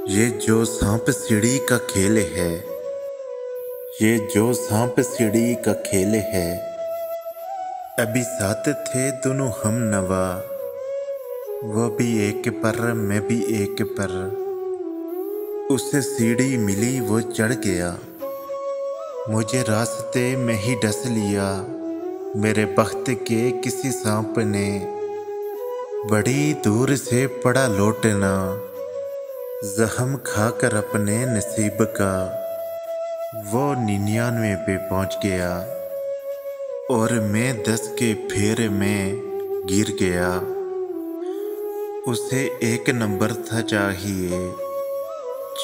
ये जो सांप सीढ़ी का खेल है, ये जो सांप सीढ़ी का खेल है। अभी साथ थे दोनों हम नवा, वो भी एक पर मैं भी एक पर। उसे सीढ़ी मिली वो चढ़ गया, मुझे रास्ते में ही डस लिया। मेरे बख्त के किसी सांप ने बड़ी दूर से पड़ा लौटना, जख्म खाकर अपने नसीब का वो 99 पे पहुंच गया और मैं 10 के फेरे में गिर गया। उसे 1 नंबर था चाहिए,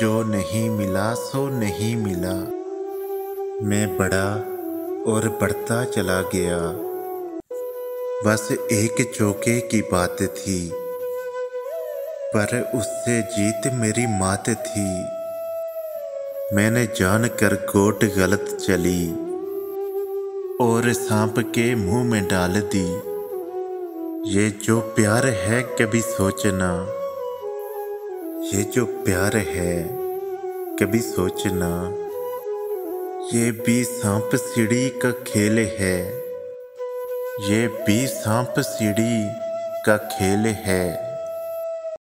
जो नहीं मिला सो नहीं मिला। मैं बढ़ा और बढ़ता चला गया, बस एक चौके की बात थी, पर उससे जीत मेरी मात थी। मैंने जानकर गोट गलत चली और सांप के मुंह में डाल दी। ये जो प्यार है कभी सोचना, ये जो प्यार है कभी सोचना। ये भी सांप सीढ़ी का खेल है, ये भी सांप सीढ़ी का खेल है।